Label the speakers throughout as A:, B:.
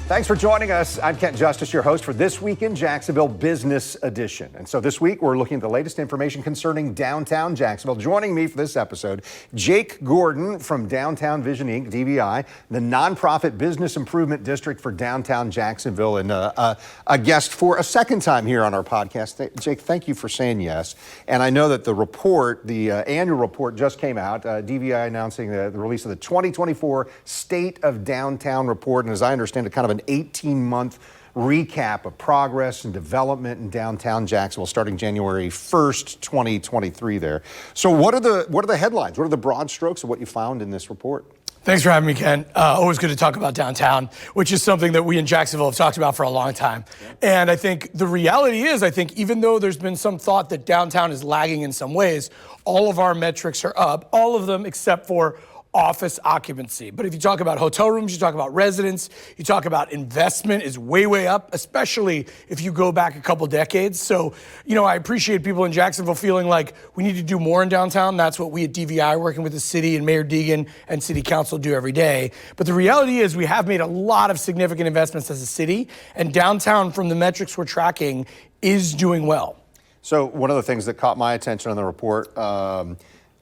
A: Thanks for joining us. I'm Kent Justice, your host for This Week in Jacksonville Business Edition. And so this week, we're looking at the latest information concerning downtown Jacksonville. Joining me for this episode, Jake Gordon from Downtown Vision Inc., DVI, the nonprofit business improvement district for downtown Jacksonville, and a guest for a second time here on our podcast. Jake, thank you for saying yes. And I know that the report, the annual report just came out, DVI announcing the release of the 2024 State of Downtown Report. And as I understand it, kind of an 18-month recap of progress and development in downtown Jacksonville starting January 1st, 2023 there. So what are the headlines? What are the broad strokes of what you found in this report?
B: Thanks for having me, Ken. Always good to talk about downtown, which is something that we in Jacksonville have talked about for a long time. Yeah. And I think the reality is, even though there's been some thought that downtown is lagging in some ways, all of our metrics are up, all of them except for office occupancy. But if you talk about hotel rooms, you talk about residents, you talk about investment is way, way up, especially if you go back a couple decades. So, I appreciate people in Jacksonville feeling like we need to do more in downtown. That's what we at DVI, working with the city and Mayor Deegan and City Council, do every day. But the reality is we have made a lot of significant investments as a city, and downtown, from the metrics we're tracking, is doing well.
A: So one of the things that caught my attention on the report,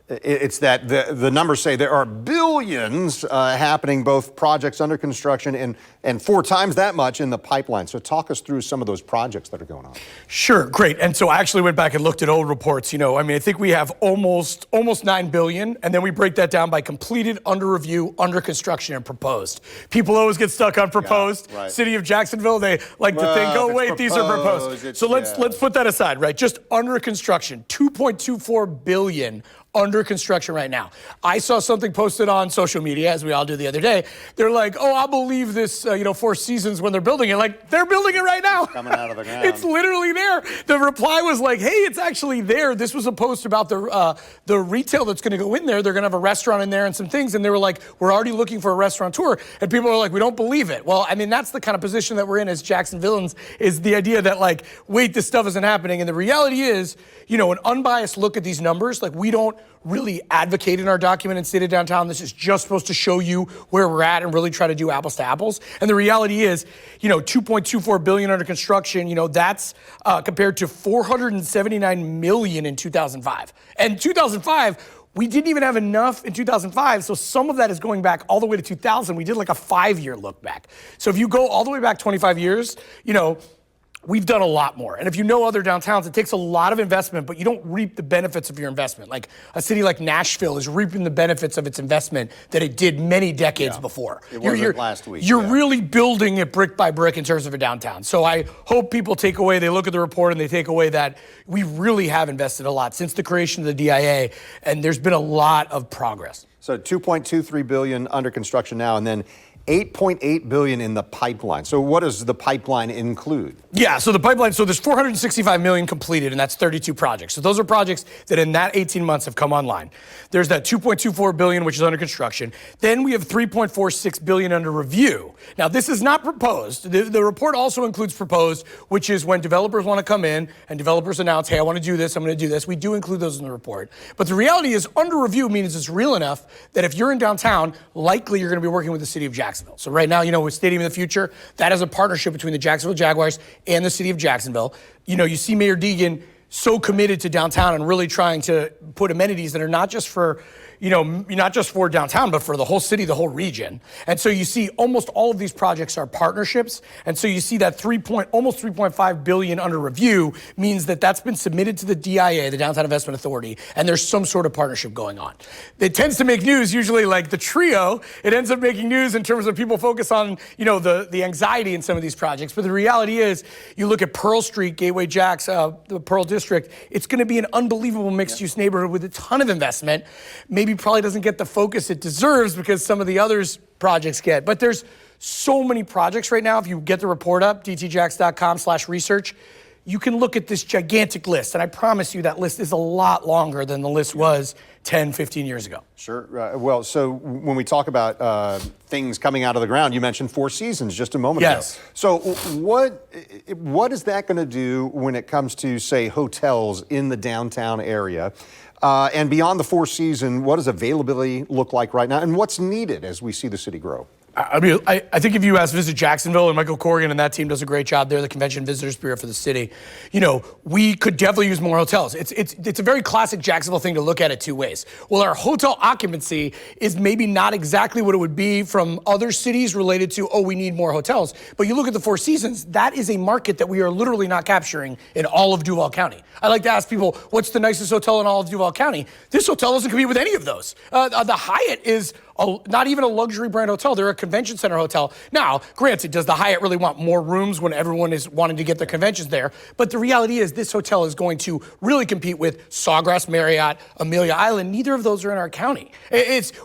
A: it's that the numbers say there are billions happening, both projects under construction and 4 times that much in the pipeline. So talk us through some of those projects that are going on.
B: Sure, great. And so I actually went back and looked at old reports. I think we have almost $9 billion, and then we break that down by completed, under review, under construction, and proposed. People always get stuck on proposed. Yeah, right. City of Jacksonville, they like to think, oh wait, these are proposed. So let's put that aside, right? Just under construction, $2.24 billion. Under construction right now. I saw something posted on social media, as we all do the other day. They're like, oh, I'll believe this, Four Seasons when they're building it. Like, they're building it right now.
A: Coming out of the ground.
B: It's literally there. The reply was like, hey, it's actually there. This was a post about the retail that's going to go in there. They're going to have a restaurant in there and some things. And they were like, we're already looking for a restaurateur. And people are like, we don't believe it. Well, that's the kind of position that we're in as Jacksonvilleans, is the idea that wait, this stuff isn't happening. And the reality is, an unbiased look at these numbers, we don't really advocate in our document and State of Downtown. This is just supposed to show you where we're at and really try to do apples to apples. And the reality is, $2.24 billion under construction, that's compared to $479 million in 2005. And 2005, we didn't even have enough in 2005, so some of that is going back all the way to 2000. We did a 5-year look back. So if you go all the way back 25 years, we've done a lot more. And if you know other downtowns, it takes a lot of investment, but you don't reap the benefits of your investment. Like a city like Nashville is reaping the benefits of its investment that it did many decades before.
A: It wasn't last week.
B: You're really building it brick by brick in terms of a downtown. So I hope people take away, they look at the report and they take away that we really have invested a lot since the creation of the DIA, and there's been a lot of progress.
A: So $2.23 billion under construction now, and then $8.8 billion in the pipeline. So what does the pipeline include?
B: Yeah, so the pipeline, there's $465 million completed, and that's 32 projects. So those are projects that in that 18 months have come online. There's that $2.24 billion, which is under construction. Then we have $3.46 billion under review. Now, this is not proposed. The report also includes proposed, which is when developers want to come in and developers announce, hey, I want to do this, I'm going to do this. We do include those in the report. But the reality is, under review means it's real enough that if you're in downtown, likely you're going to be working with the city of Jacksonville. So right now, with Stadium of the Future, that is a partnership between the Jacksonville Jaguars and the city of Jacksonville. You see Mayor Deegan so committed to downtown and really trying to put amenities that are not just for downtown, but for the whole city, the whole region. And so you see almost all of these projects are partnerships. And so you see that almost $3.5 billion under review means that that's been submitted to the DIA, the Downtown Investment Authority, and there's some sort of partnership going on. It tends to make news, usually like the trio. It ends up making news in terms of people focus on, the anxiety in some of these projects. But the reality is, you look at Pearl Street, Gateway Jacks, the Pearl District, it's going to be an unbelievable mixed-use neighborhood with a ton of investment. Maybe probably doesn't get the focus it deserves because some of the others projects get. But there's so many projects right now. If you get the report up, dtjax.com/research, you can look at this gigantic list. And I promise you that list is a lot longer than the list was 10, 15 years ago.
A: Sure. Well, so when we talk about things coming out of the ground, you mentioned Four Seasons just a moment ago. So what is that going to do when it comes to, say, hotels in the downtown area? And beyond the Four Seasons, what does availability look like right now? And what's needed as we see the city grow?
B: I mean, I think if you ask Visit Jacksonville, and Michael Corrigan and that team does a great job. They're the Convention Visitors Bureau for the city. You know, we could definitely use more hotels. It's a very classic Jacksonville thing to look at it two ways. Well, our hotel occupancy is maybe not exactly what it would be from other cities related to, oh, we need more hotels. But you look at the Four Seasons, that is a market that we are literally not capturing in all of Duval County. I like to ask people, what's the nicest hotel in all of Duval County? This hotel doesn't compete with any of those. The Hyatt is not even a luxury brand hotel. They're a convention center hotel. Now, granted, does the Hyatt really want more rooms when everyone is wanting to get their conventions there? But the reality is this hotel is going to really compete with Sawgrass Marriott, Amelia Island. Neither of those are in our county.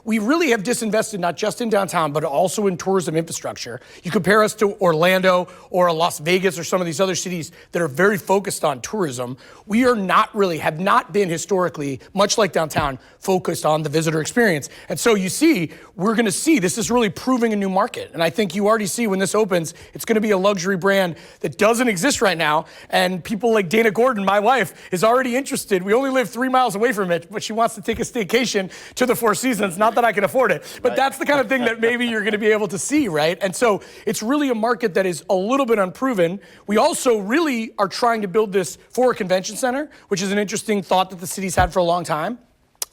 B: We really have disinvested not just in downtown, but also in tourism infrastructure. You compare us to Orlando or Las Vegas or some of these other cities that are very focused on tourism. We are not really, have not been historically, much like downtown, focused on the visitor experience. And so you see, we're going to see this is really proving a new market. And I think you already see when this opens, it's going to be a luxury brand that doesn't exist right now. And people like Dana Gordon, my wife, is already interested. We only live 3 miles away from it, but she wants to take a staycation to the Four Seasons. Not that I can afford it, but that's the kind of thing that maybe you're going to be able to see, right? And so it's really a market that is a little bit unproven. We also really are trying to build this for a convention center, which is an interesting thought that the city's had for a long time.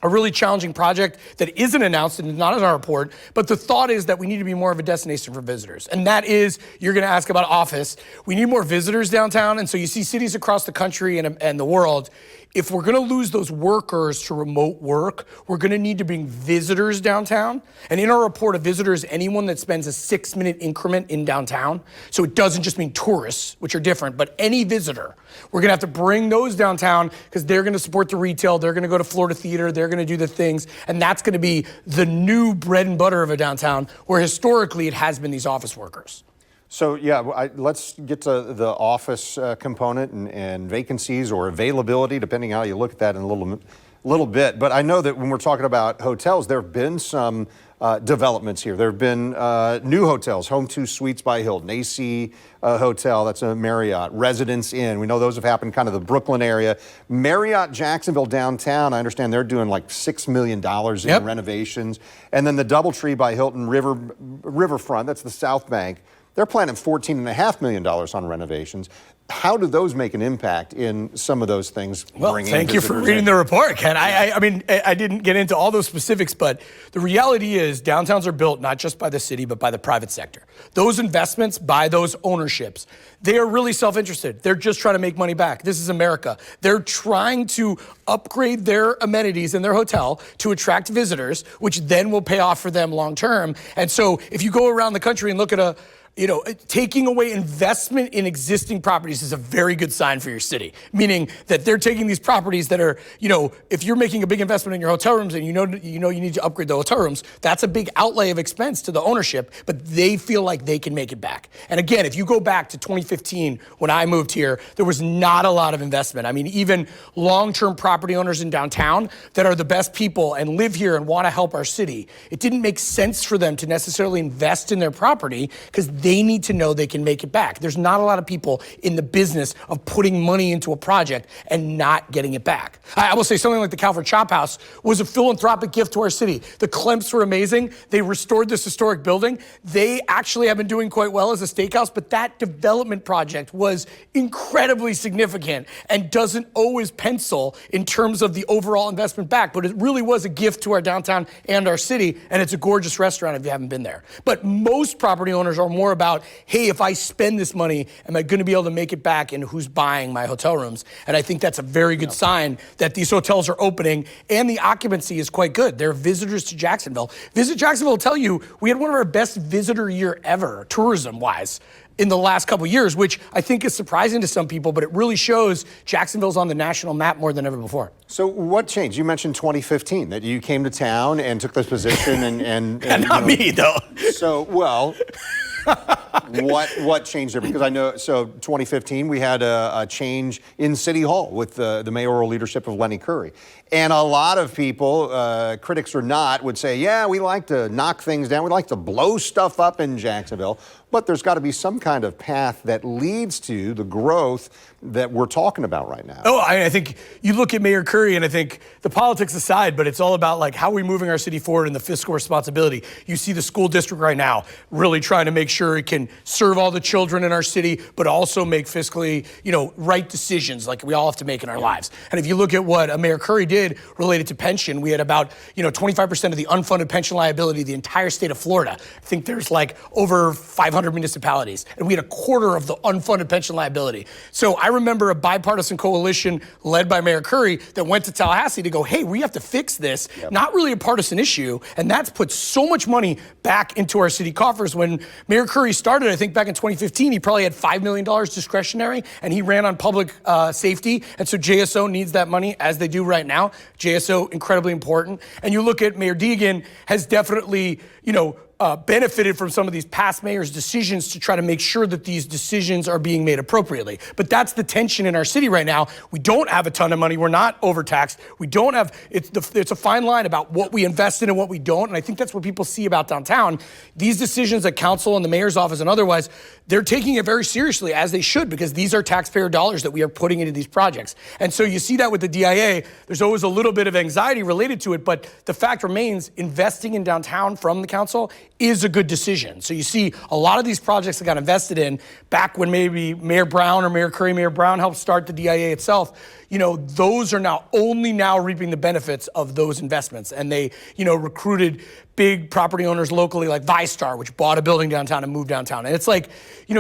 B: A really challenging project that isn't announced and is not in our report, but the thought is that we need to be more of a destination for visitors. And that is, you're gonna ask about office. We need more visitors downtown, and so you see cities across the country and the world. If we're gonna lose those workers to remote work, we're gonna need to bring visitors downtown. And in our report, a visitor is anyone that spends a 6-minute increment in downtown. So it doesn't just mean tourists, which are different, but any visitor. We're gonna have to bring those downtown because they're gonna support the retail, they're gonna go to Florida Theater, they're gonna do the things, and that's gonna be the new bread and butter of a downtown, where historically it has been these office workers.
A: So yeah, let's get to the office component and vacancies or availability, depending how you look at that in a little bit. But I know that when we're talking about hotels, there have been some developments here. There have been new hotels, Home 2 Suites by Hilton, AC Hotel, that's a Marriott, Residence Inn. We know those have happened kind of the Brooklyn area. Marriott Jacksonville downtown, I understand they're doing like $6 million in renovations. And then the DoubleTree by Hilton Riverfront, that's the South Bank. They're planning $14.5 million on renovations. How do those make an impact in some of those things?
B: Well, thank you for reading the report, Ken. I mean, I didn't get into all those specifics, but the reality is downtowns are built not just by the city, but by the private sector. Those investments by those ownerships, they are really self-interested. They're just trying to make money back. This is America. They're trying to upgrade their amenities in their hotel to attract visitors, which then will pay off for them long term. And so if you go around the country and look at taking away investment in existing properties is a very good sign for your city, meaning that they're taking these properties that are, if you're making a big investment in your hotel rooms and you need to upgrade the hotel rooms, that's a big outlay of expense to the ownership, but they feel like they can make it back. And again, if you go back to 2015, when I moved here, there was not a lot of investment. I mean, even long-term property owners in downtown that are the best people and live here and want to help our city, it didn't make sense for them to necessarily invest in their property because they need to know they can make it back. There's not a lot of people in the business of putting money into a project and not getting it back. I will say something like the Calvert Chop House was a philanthropic gift to our city. The Klemps were amazing. They restored this historic building. They actually have been doing quite well as a steakhouse, but that development project was incredibly significant and doesn't always pencil in terms of the overall investment back, but it really was a gift to our downtown and our city, and it's a gorgeous restaurant if you haven't been there. But most property owners are more about, hey, if I spend this money, am I going to be able to make it back, and who's buying my hotel rooms? And I think that's a very good sign that these hotels are opening and the occupancy is quite good. There are visitors to Jacksonville. Visit Jacksonville will tell you we had one of our best visitor year ever, tourism-wise, in the last couple of years, which I think is surprising to some people, but it really shows Jacksonville's on the national map more than ever before.
A: So what changed? You mentioned 2015, that you came to town and took this position and
B: not me, though.
A: So, well... what changed there? Because I know, so 2015, we had a change in City Hall with the mayoral leadership of Lenny Curry. And a lot of people, critics or not, would say, yeah, we like to knock things down. We like to blow stuff up in Jacksonville. But there's got to be some kind of path that leads to the growth that we're talking about right now.
B: Oh, I think you look at Mayor Curry, and I think the politics aside, but it's all about like how are we moving our city forward and the fiscal responsibility. You see the school district right now really trying to make sure it can serve all the children in our city, but also make fiscally, right decisions like we all have to make in our lives. And if you look at what Mayor Curry did related to pension, we had about 25% of the unfunded pension liability of the entire state of Florida. I think there's like over 500 municipalities, and we had a quarter of the unfunded pension liability. So I remember a bipartisan coalition led by Mayor Curry that went to Tallahassee to go, hey, we have to fix this. Yep. Not really a partisan issue, and that's put so much money back into our city coffers. When Mayor Curry started, I think back in 2015, he probably had $5 million discretionary, and he ran on public safety, and so JSO needs that money, as they do right now. JSO, incredibly important. And you look at Mayor Deegan has definitely, benefited from some of these past mayors' decisions to try to make sure that these decisions are being made appropriately. But that's the tension in our city right now. We don't have a ton of money. We're not overtaxed. We don't have, it's a fine line about what we invest in and what we don't. And I think that's what people see about downtown. These decisions at council and the mayor's office and otherwise, they're taking it very seriously, as they should, because these are taxpayer dollars that we are putting into these projects. And so you see that with the DIA, there's always a little bit of anxiety related to it, but the fact remains, investing in downtown from the council is a good decision. So you see a lot of these projects that got invested in back when maybe Mayor Brown or Mayor Curry, Mayor Brown helped start the DIA itself, those are now reaping the benefits of those investments. And they, recruited big property owners locally like ViStar, which bought a building downtown and moved downtown. And it's like,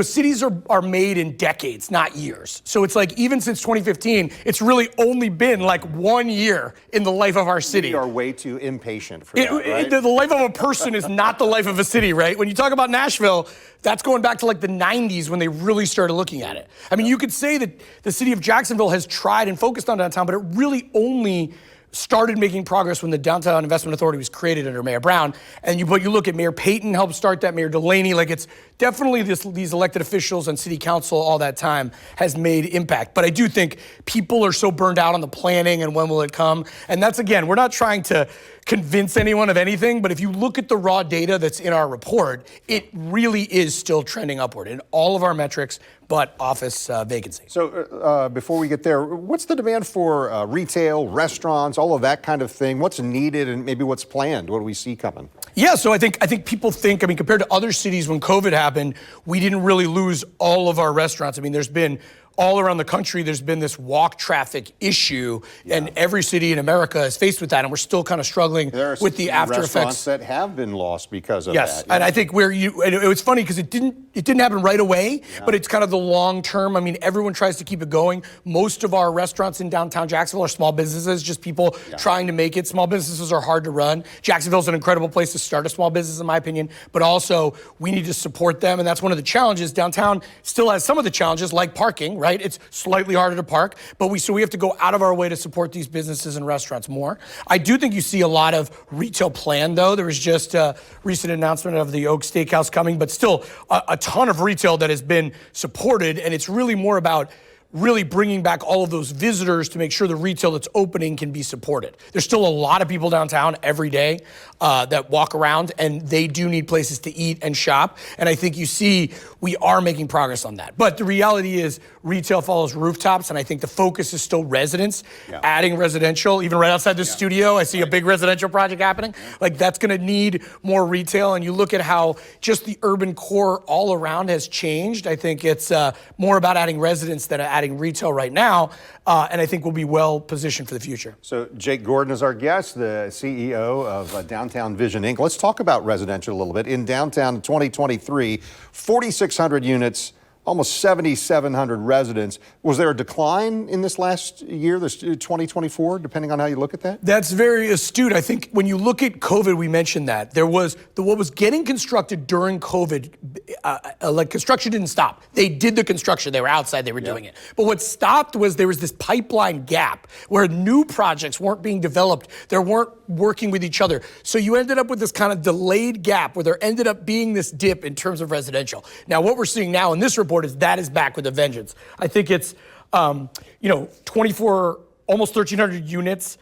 B: cities are made in decades, not years. So it's like, even since 2015, it's really only been like 1 year in the life of our city.
A: We are way too impatient for that, right?
B: The life of a person is not the life of a city, right? When you talk about Nashville, that's going back to like the 90s when they really started looking at it. I mean, you could say that the city of Jacksonville has tried and focused on downtown, but it really only started making progress when the Downtown Investment Authority was created under Mayor Brown. And you look at Mayor Payton helped start that, Mayor Delaney, like it's definitely these elected officials and city council all that time has made impact. But I do think people are so burned out on the planning and when will it come. And that's, again, we're not trying to convince anyone of anything, but if you look at the raw data that's in our report, it really is still trending upward in all of our metrics, but office vacancy.
A: So before we get there, what's the demand for retail, restaurants, all of that kind of thing? What's needed and maybe what's planned? What do we see coming?
B: Yeah, so I think people think, compared to other cities when COVID happened, we didn't really lose all of our restaurants. There's been all around the country, there's been this walk traffic issue, and every city in America is faced with that, and we're still kind of struggling with the after effects.
A: Restaurants that have been lost because of that.
B: Yes, and I think it was funny because it didn't happen right away, but it's kind of the long term. Everyone tries to keep it going. Most of our restaurants in downtown Jacksonville are small businesses, just people trying to make it. Small businesses are hard to run. Jacksonville's an incredible place to start a small business, in my opinion, but also we need to support them, and that's one of the challenges. Downtown still has some of the challenges, like parking, right? It's slightly harder to park, but we have to go out of our way to support these businesses and restaurants more. I do think you see a lot of retail planned, though. There was just a recent announcement of the Oak Steakhouse coming, but still a ton of retail that has been supported, and it's really more about really bringing back all of those visitors to make sure the retail that's opening can be supported. There's still a lot of people downtown every day that walk around, and they do need places to eat and shop. And I think you see we are making progress on that. But the reality is retail follows rooftops, and I think the focus is still residents, adding residential. Even right outside the studio, I see a big residential project happening. Like, that's going to need more retail. And you look at how just the urban core all around has changed. I think it's more about adding residents than adding retail right now, and I think we'll be well positioned for the future.
A: So Jake Gordon is our guest, the CEO of Downtown Vision Inc. Let's talk about residential a little bit. In downtown in 2023, 4,600 units, almost 7,700 residents. Was there a decline in this last year, this 2024, depending on how you look at that?
B: That's very astute. I think when you look at COVID, we mentioned that. There was what was getting constructed during COVID, construction didn't stop. They did the construction. They were outside. They were doing it. But what stopped was there was this pipeline gap where new projects weren't being developed. There weren't working with each other. So you ended up with this kind of delayed gap where there ended up being this dip in terms of residential. Now, what we're seeing now in this report is that is back with a vengeance. I think it's, 24, almost 1,300 units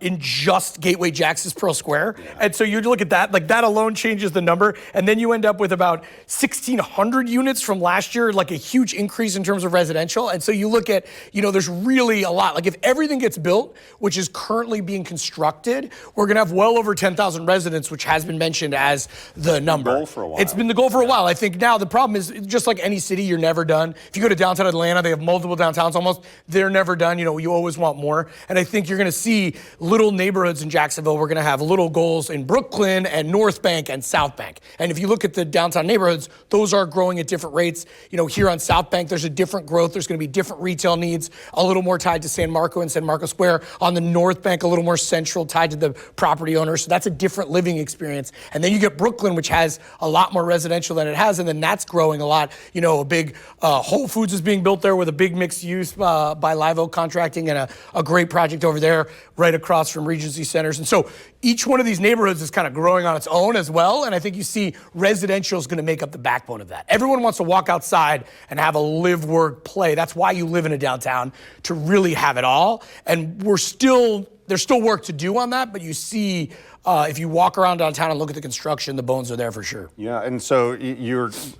B: in just Gateway Jackson's Pearl Square. Yeah. And so you look at that, like that alone changes the number. And then you end up with about 1,600 units from last year, like a huge increase in terms of residential. And so you look at, there's really a lot. Like if everything gets built, which is currently being constructed, we're going to have well over 10,000 residents, which has been mentioned as the number.
A: Goal for a while.
B: It's been the goal for a while. I think now the problem is just like any city, you're never done. If you go to downtown Atlanta, they have multiple downtowns almost. They're never done. You always want more. And I think you're going to see little neighborhoods in Jacksonville. We're going to have little goals in Brooklyn and North Bank and South Bank. And if you look at the downtown neighborhoods, those are growing at different rates. Here on South Bank, there's a different growth. There's going to be different retail needs, a little more tied to San Marco and San Marco Square. On the North Bank, a little more central, tied to the property owner. So that's a different living experience. And then you get Brooklyn, which has a lot more residential than it has, and then that's growing a lot. A big Whole Foods is being built there with a big mixed use by Live Oak Contracting, and a great project over there right across from Regency Centers. And so each one of these neighborhoods is kind of growing on its own as well. And I think you see residential is going to make up the backbone of that. Everyone wants to walk outside and have a live, work, play. That's why you live in a downtown, to really have it all. And there's still work to do on that, but you see, if you walk around downtown and look at the construction, the bones are there for sure.
A: Yeah, and so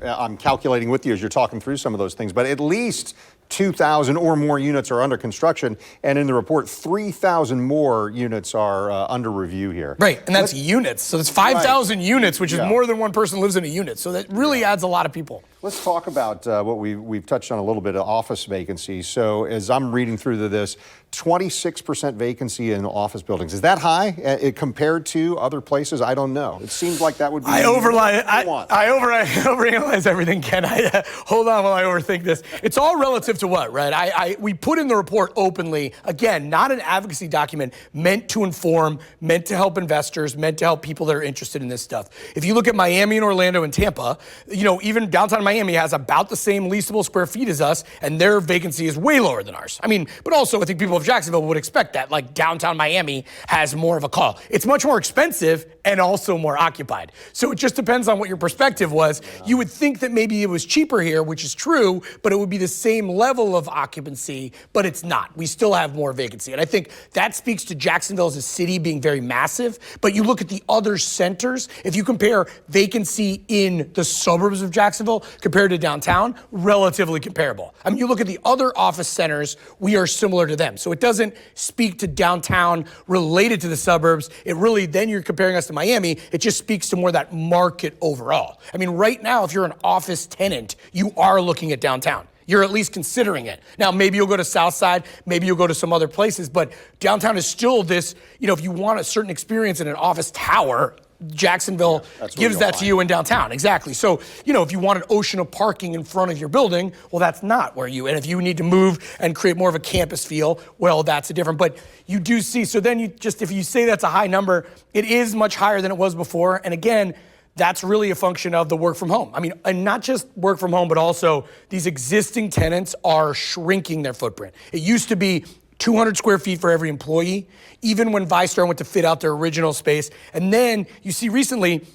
A: I'm calculating with you as you're talking through some of those things, but at least 2,000 or more units are under construction, and in the report, 3,000 more units are under review here.
B: Right, and that's units. So that's 5,000 units, which is more than one person lives in a unit. So that really adds a lot of people.
A: Let's talk about what we've touched on a little bit of office vacancy. So as I'm reading through this, 26% vacancy in office buildings. Is that high compared to other places? I don't know. It seems like that would be. I
B: overanalyze everything, Ken. Hold on while I overthink this. It's all relative to what, right? We put in the report openly, again, not an advocacy document, meant to inform, meant to help investors, meant to help people that are interested in this stuff. If you look at Miami and Orlando and Tampa, even downtown Miami has about the same leasable square feet as us, and their vacancy is way lower than ours. But also I think people of Jacksonville would expect that. Like downtown Miami has more of a call. It's much more expensive and also more occupied. So it just depends on what your perspective was. Yeah. You would think that maybe it was cheaper here, which is true, but it would be the same level of occupancy, but it's not. We still have more vacancy. And I think that speaks to Jacksonville as a city being very massive. But you look at the other centers, if you compare vacancy in the suburbs of Jacksonville compared to downtown, relatively comparable. You look at the other office centers, we are similar to them. So it doesn't speak to downtown related to the suburbs. It really, then you're comparing us to Miami, it just speaks to more that market overall. Right now, if you're an office tenant, you are looking at downtown. You're at least considering it. Now, maybe you'll go to Southside, maybe you'll go to some other places, but downtown is still this, if you want a certain experience in an office tower, Jacksonville gives that to you in downtown. Exactly. So, if you want an ocean of parking in front of your building, well, that's not where and if you need to move and create more of a campus feel, well, that's a different, but you do see, so then if you say that's a high number, it is much higher than it was before. And again, that's really a function of the work from home. And not just work from home, but also these existing tenants are shrinking their footprint. It used to be 200 square feet for every employee, even when ViStar went to fit out their original space. And then you see recently,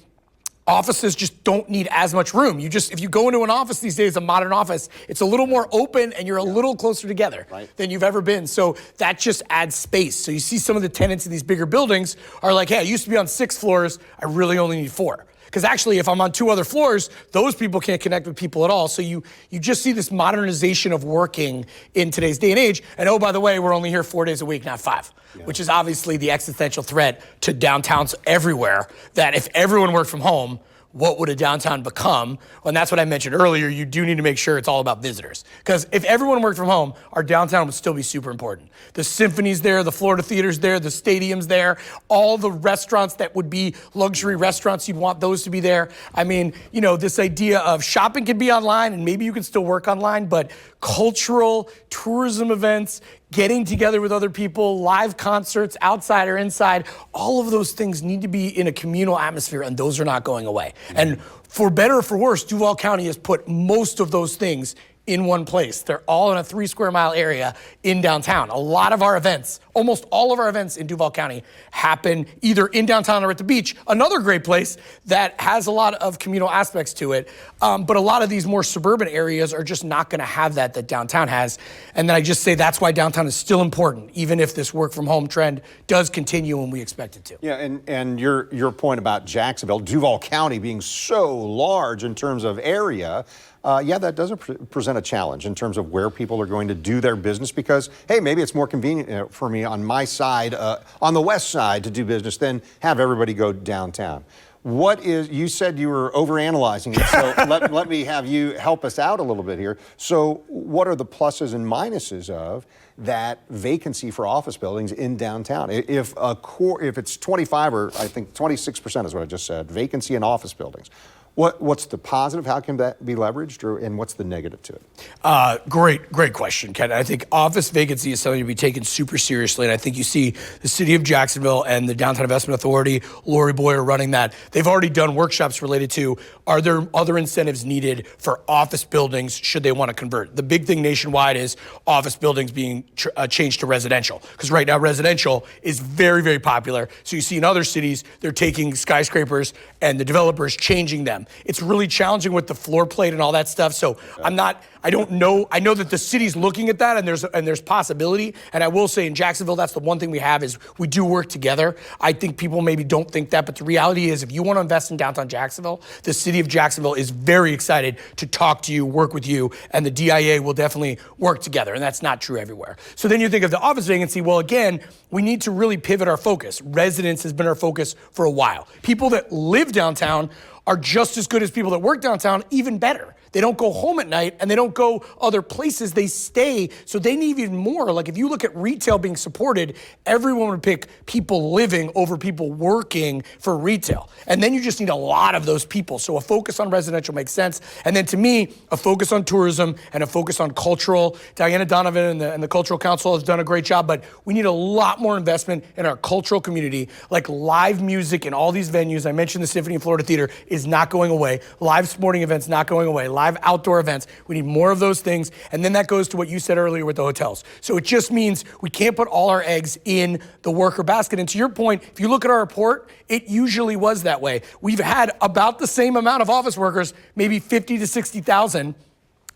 B: offices just don't need as much room. If you go into an office these days, a modern office, it's a little more open and you're a little closer together than you've ever been. So that just adds space. So you see some of the tenants in these bigger buildings are like, hey, I used to be on 6 floors, I really only need 4. Because actually, if I'm on 2 other floors, those people can't connect with people at all. So you just see this modernization of working in today's day and age. And oh, by the way, we're only here 4 days a week, not 5, which is obviously the existential threat to downtowns everywhere, that if everyone worked from home, what would a downtown become? And that's what I mentioned earlier. You do need to make sure it's all about visitors. Because if everyone worked from home, our downtown would still be super important. The symphony's there, the Florida Theater's there, the stadium's there, all the restaurants that would be luxury restaurants, you'd want those to be there. This idea of shopping can be online and maybe you can still work online, but cultural, tourism events, getting together with other people, live concerts, outside or inside, all of those things need to be in a communal atmosphere, and those are not going away. And for better or for worse, Duval County has put most of those things in one place. They're all in a 3 square mile area in downtown. A lot of our events, almost all of our events in Duval County happen either in downtown or at the beach, another great place that has a lot of communal aspects to it. But a lot of these more suburban areas are just not going to have that downtown has. And then I just say that's why downtown is still important, even if this work from home trend does continue and we expect it to.
A: Yeah, and your point about Jacksonville, Duval County being so large in terms of area, that does present a challenge in terms of where people are going to do their business because, hey, maybe it's more convenient for me on my side, on the west side to do business than have everybody go downtown. You said you were overanalyzing it, so let me have you help us out a little bit here. So what are the pluses and minuses of that vacancy for office buildings in downtown? If it's 25 or I think 26% is what I just said, vacancy in office buildings, what's the positive? How can that be leveraged, and what's the negative to it?
B: Great question, Ken. I think office vacancy is something to be taken super seriously, and I think you see the city of Jacksonville and the Downtown Investment Authority, Lori Boyer running that. They've already done workshops related to, are there other incentives needed for office buildings should they want to convert? The big thing nationwide is office buildings being changed to residential, because right now residential is very, very popular. So you see in other cities, they're taking skyscrapers and the developers changing them. It's really challenging with the floor plate and all that stuff. So I don't know. I know that the city's looking at that and there's possibility. And I will say in Jacksonville, that's the one thing we have is we do work together. I think people maybe don't think that, but the reality is if you want to invest in downtown Jacksonville, the city of Jacksonville is very excited to talk to you, work with you, and the DIA will definitely work together. And that's not true everywhere. So then you think of the office vacancy. Well, again, we need to really pivot our focus. Residents has been our focus for a while. People that live downtown are just as good as people that work downtown, even better. They don't go home at night and they don't go other places, they stay. So they need even more. Like if you look at retail being supported, everyone would pick people living over people working for retail. And then you just need a lot of those people. So a focus on residential makes sense. And then to me, a focus on tourism and a focus on cultural. Diana Donovan and the Cultural Council has done a great job, but we need a lot more investment in our cultural community, like live music in all these venues. I mentioned the Symphony in Florida Theater is not going away. Live sporting events not going away. Live outdoor events. We need more of those things. And then that goes to what you said earlier with the hotels. So it just means we can't put all our eggs in the worker basket. And to your point, if you look at our report, it usually was that way. We've had about the same amount of office workers, maybe 50 to 60,000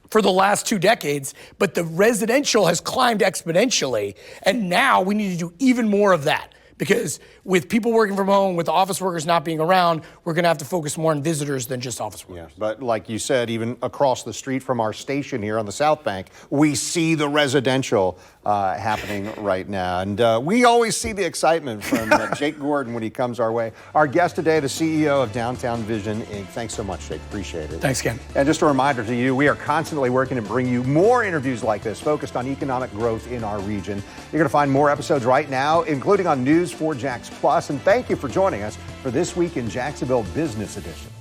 B: for the last 2 decades, but the residential has climbed exponentially. And now we need to do even more of that. Because with people working from home, with office workers not being around, we're going to have to focus more on visitors than just office workers.
A: Yeah, but like you said, even across the street from our station here on the South Bank, we see the residential happening right now. And we always see the excitement from Jake Gordon when he comes our way. Our guest today, the CEO of Downtown Vision, Inc. Thanks so much, Jake. Appreciate it.
B: Thanks, Ken.
A: And just a reminder to you, we are constantly working to bring you more interviews like this focused on economic growth in our region. You're going to find more episodes right now, including on News 4 Jax Plus. And thank you for joining us for This Week in Jacksonville Business Edition.